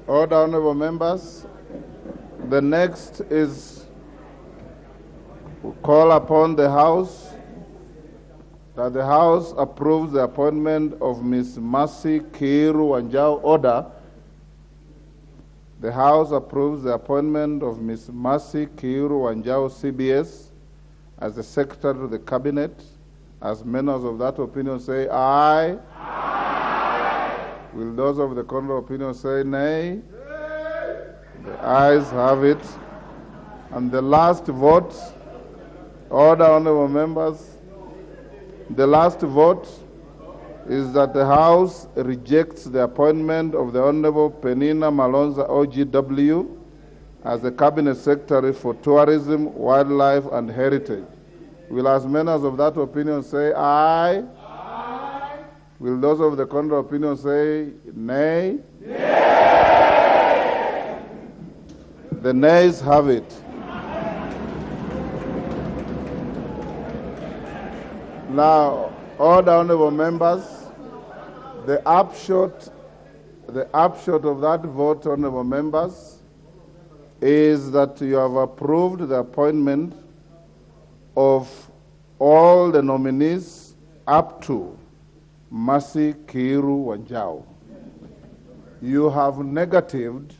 Order, honorable members. The next is call upon the House that the House approves the appointment of Ms. Mercy Kiiru Wanjau. Order. The House approves the appointment of Ms. Mercy Kiiru Wanjau, CBS, as the Secretary to the Cabinet. As members of that opinion say aye. Aye. Will those of the contrary opinion say nay? Nay. The ayes have it. And the last vote, order, honorable members. The last vote is that the House rejects the appointment of the Honorable Penina Malonza, OGW, as the Cabinet Secretary for Tourism, Wildlife, and Heritage. Will as members of that opinion say aye? Aye. Will those of the contrary opinion say nay? Nay. The nays have it. Now, order, honorable members, the upshot of that vote, honorable members, is that you have approved the appointment of all the nominees up to Mercy Kiiru Wanjau. You have negatived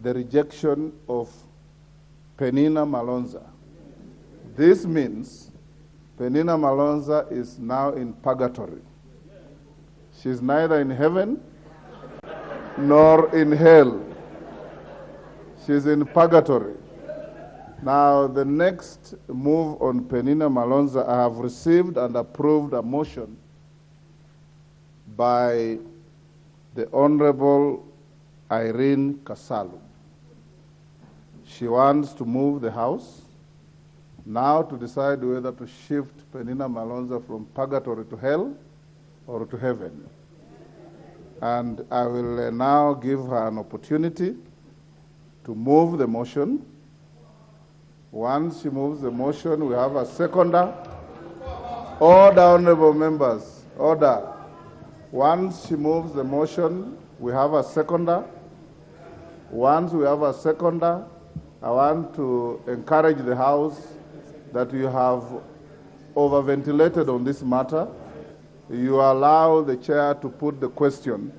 the rejection of Penina Malonza. This means Penina Malonza is now in purgatory. She's neither in heaven nor in hell. She's in purgatory. Now, the next move on Penina Malonza, I have received and approved a motion by the Honorable Irene Kasalu. She wants to move the House now to decide whether to shift Penina Malonza from purgatory to hell or to heaven. And I will now give her an opportunity to move the motion. Once she moves the motion, we have a seconder. Order, honorable members, order. Once she moves the motion, we have a seconder. Once we have a seconder, I want to encourage the House that you have overventilated on this matter. You allow the chair to put the question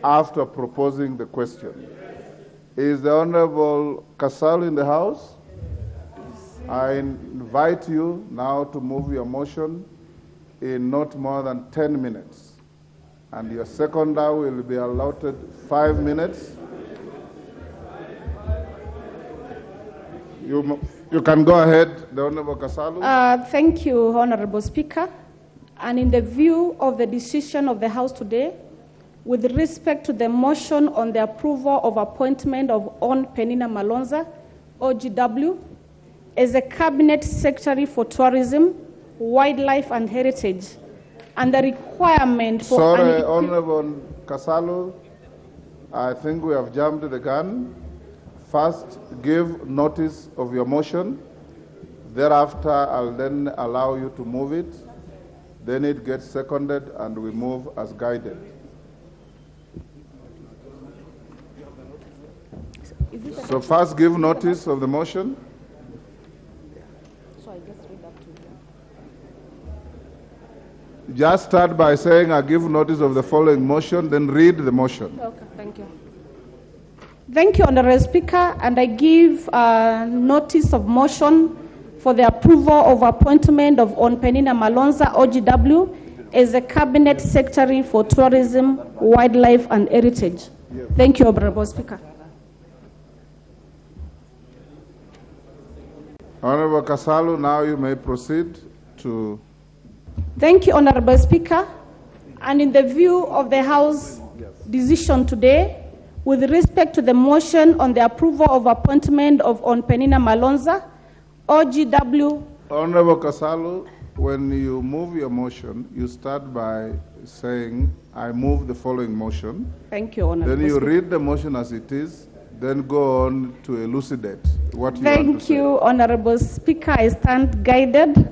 after proposing the question. Is the Honorable Kasalu in the House? I invite you now to move your motion in not more than 10 minutes. And your seconder will be allotted 5 minutes. You can go ahead, the Honorable Kasalu. Thank you, Honorable Speaker. And in the view of the decision of the House today, with respect to the motion on the approval of appointment of Hon. Penina Malonza, OGW, as a Cabinet Secretary for Tourism, Wildlife and Heritage, and the requirement for... Sorry, Honorable Kasalu, I think we have jumped the gun. First, give notice of your motion. Thereafter, I'll then allow you to move it. Then it gets seconded and we move as guided. So first give notice of the motion. So I just read that to you. Just start by saying I give notice of the following motion, then read the motion. Okay, thank you. Thank you, Honorable Speaker, and I give notice of motion for the approval of appointment of Hon. Penina Malonza, OGW, as a Cabinet Secretary for Tourism, Wildlife and Heritage. Yes. Thank you, Honorable Speaker. Honorable Kasalu, now you may proceed to... Thank you, Honorable Speaker. And in the view of the House decision today, with respect to the motion on the approval of appointment of Hon. Penina Malonza, OGW... Honorable Kasalu, when you move your motion, you start by saying, I move the following motion. Thank you, Honorable Then you Speaker. read the motion as it is, then go on to elucidate what you want to say. Thank you, Honorable Speaker. I stand guided.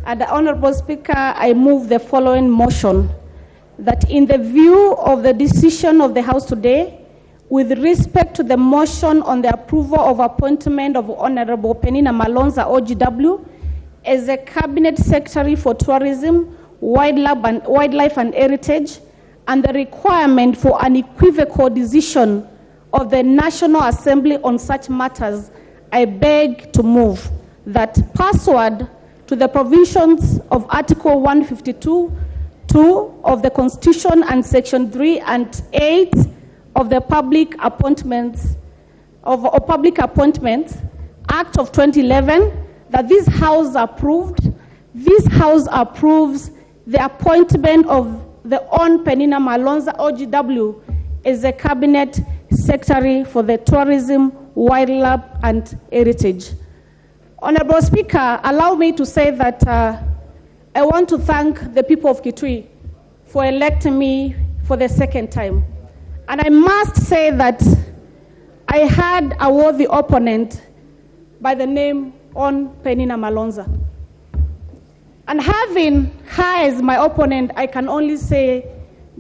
And Honorable Speaker, I move the following motion, that in the view of the decision of the House today, with respect to the motion on the approval of appointment of Honorable Penina Malonza, OGW, as a Cabinet Secretary for Tourism, Wildlife and Heritage, and the requirement for an unequivocal decision of the National Assembly on such matters, I beg to move that pursuant to the provisions of Article 152(2) of the Constitution and Section 3 and 8 of the Public Appointments Act of 2011, that this House approves the appointment of the Hon. Penina Malonza, OGW, as the Cabinet Secretary for the Tourism, Wildlife and Heritage. Honorable Speaker, allow me to say that I want to thank the people of Kitui for electing me for the second time. And I must say that I had a worthy opponent by the name Hon. Penina Malonza. And having her as my opponent, I can only say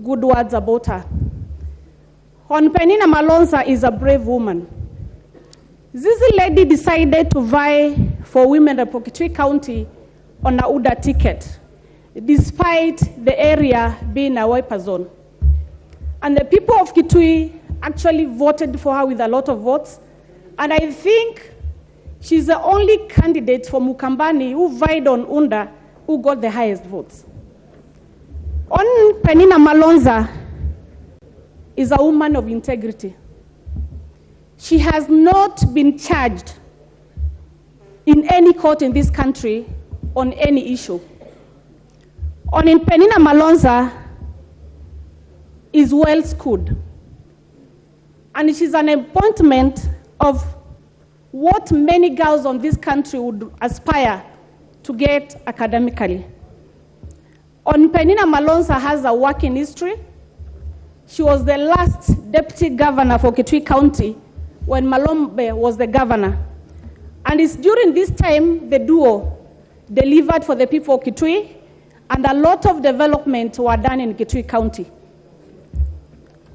good words about her. Hon. Penina Malonza is a brave woman. This lady decided to vie for women in Kitui County on a UDA ticket, despite the area being a wiper zone. And the people of Kitui actually voted for her with a lot of votes. And I think she's the only candidate for Mukambani who vied on UNDA who got the highest votes. Hon. Penina Malonza is a woman of integrity. She has not been charged in any court in this country on any issue. Hon. Penina Malonza is well schooled, and it is an appointment of what many girls on this country would aspire to get academically. Hon. Penina Malonza has a working history. She was the last deputy governor for Kitui County when Malombe was the governor. And it's during this time the duo delivered for the people of Kitui, and a lot of development were done in Kitui County.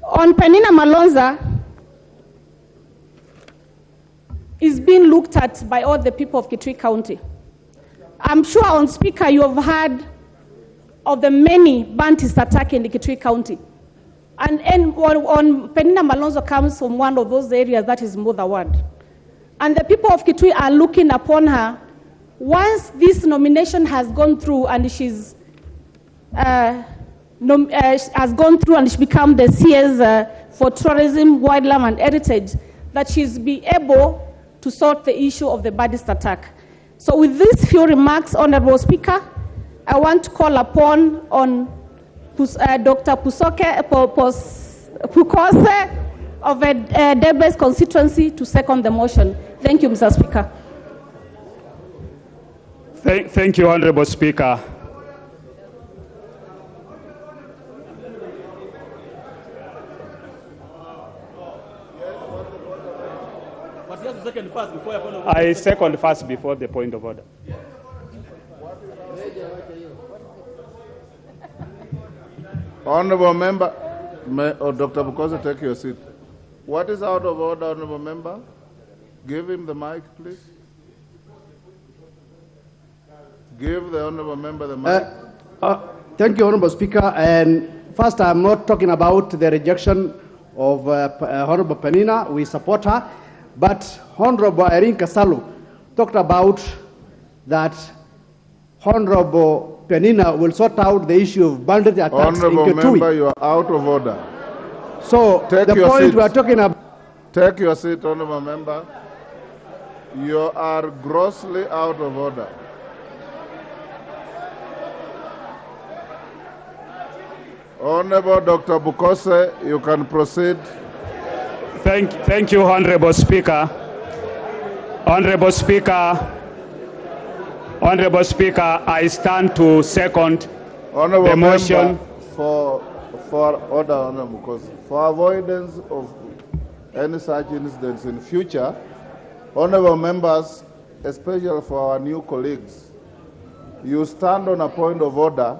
Hon. Penina Malonza is being looked at by all the people of Kitui County. I'm sure, on Speaker, you have heard of the many bandits attacking in the Kitui County. And Penina Malonza comes from one of those areas that is Mother Ward. And the people of Kitui are looking upon her. Once this nomination has gone through and she's has gone through and she become the CS for Tourism, Wildlife and Heritage, that she's be able to sort the issue of the bandit attack. So with these few remarks, Honorable Speaker, I want to call upon Dr. Pukose of Debes constituency to second the motion. Thank you, Mr. Speaker. Thank you, Honorable Speaker. I second first before the point of order. Honorable Member, Dr. Bukosa, take your seat. What is out of order, Honorable Member? Give him the mic, please. Give the Honorable Member the mic. Thank you, Honorable Speaker. And first, I'm not talking about the rejection of Honorable Penina. We support her. But Honorable Irene Kasalu talked about that Honorable Penina will sort out the issue of bandit attacks Honorable in Kitui. Member, you are out of order. So Take the your point seat. we are talking about. Take your seat, Honorable Member. You are grossly out of order. Honorable Dr. Bukose, you can proceed. Thank you, Honorable Speaker. Honorable Speaker, I stand to second Honorable the motion. Member, for order, Honorable Bukose, for avoidance of any such incidents in future, Honorable members, especially for our new colleagues, you stand on a point of order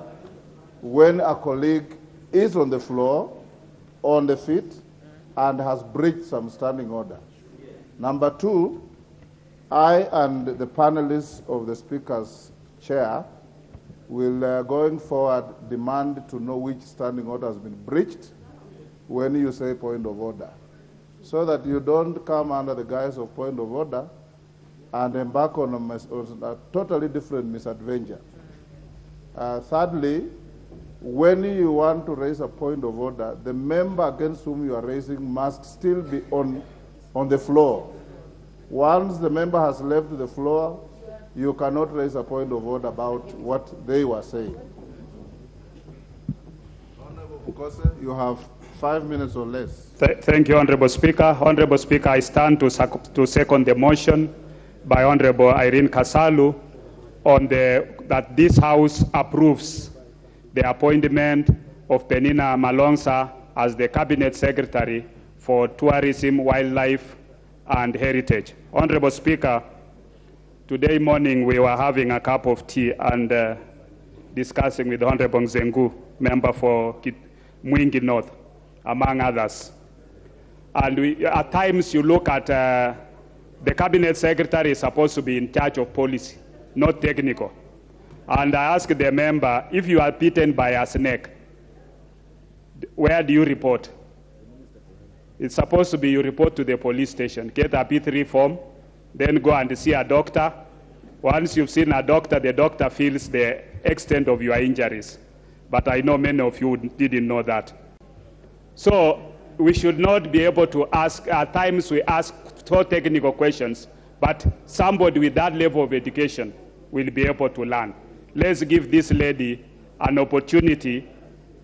when a colleague is on the floor, on the feet, and has breached some standing order. Number two, I and the panelists of the Speaker's chair will, going forward, demand to know which standing order has been breached when you say point of order, so that you don't come under the guise of point of order and embark on a totally different misadventure. Thirdly, when you want to raise a point of order, the member against whom you are raising must still be on the floor. Once the member has left the floor, you cannot raise a point of order about what they were saying. Honorable Bukose, you have 5 minutes or less. Thank you, Honorable Speaker. Honorable Speaker, I stand to second the motion by Honorable Irene Kasalu on that this House approves the appointment of Penina Malonza as the Cabinet Secretary for Tourism, Wildlife, and Heritage. Honorable Speaker, today morning we were having a cup of tea and discussing with Honorable Nzengu, member for Mwingi North, among others. And at times you look at the Cabinet Secretary is supposed to be in charge of policy, not technical. And I asked the member, if you are bitten by a snake, where do you report? It's supposed to be you report to the police station, get a P3 form, then go and see a doctor. Once you've seen a doctor, the doctor feels the extent of your injuries. But I know many of you didn't know that. So we should not be able to ask, at times we ask so technical questions, but somebody with that level of education will be able to learn. Let's give this lady an opportunity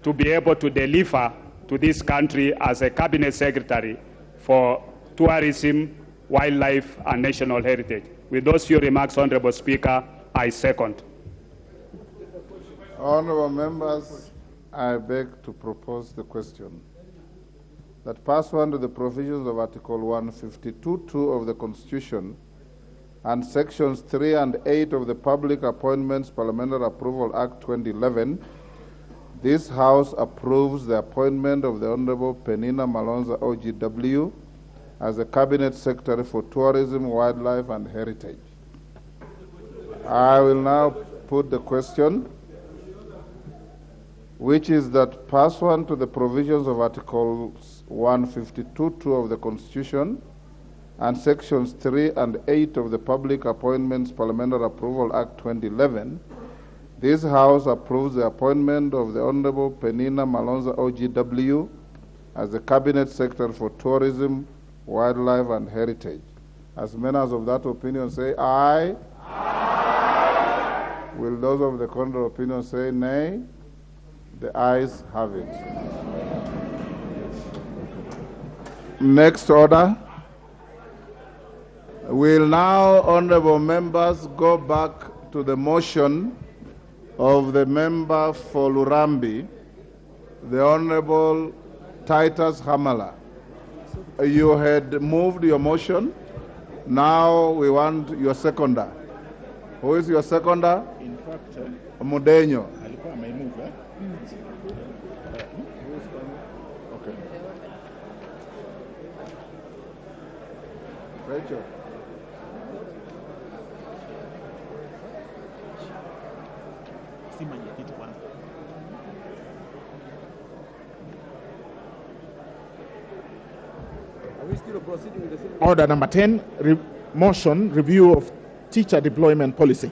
to be able to deliver to this country as a Cabinet Secretary for Tourism, Wildlife, and National Heritage. With those few remarks, Honorable Speaker, I second. Honorable members, I beg to propose the question that pursuant to the provisions of Article 152(2) of the Constitution and Sections 3 and 8 of the Public Appointments Parliamentary Approval Act 2011, this House approves the appointment of the Honorable Penina Malonza OGW as the Cabinet Secretary for Tourism, Wildlife, and Heritage. I will now put the question, which is that pursuant to the provisions of Articles 152(2) of the Constitution and Sections 3 and 8 of the Public Appointments Parliamentary Approval Act 2011, this House approves the appointment of the Honorable Penina Malonza OGW as the Cabinet Secretary for Tourism, Wildlife, and Heritage. As members of that opinion say aye. Aye. Will those of the contrary opinion say nay? The ayes have it. Next order. Will now, honorable members, go back to the motion of the member for Lurambi, the Honorable Titus Hamala. You had moved your motion. Now we want your seconder. Who is your seconder? In fact, Mudenyo. alikuwa amemove, eh? Okay. Rachel. Si mwenyekiti kwanza. Are we still proceeding with the same? Order number 10, motion, review of teacher deployment policy.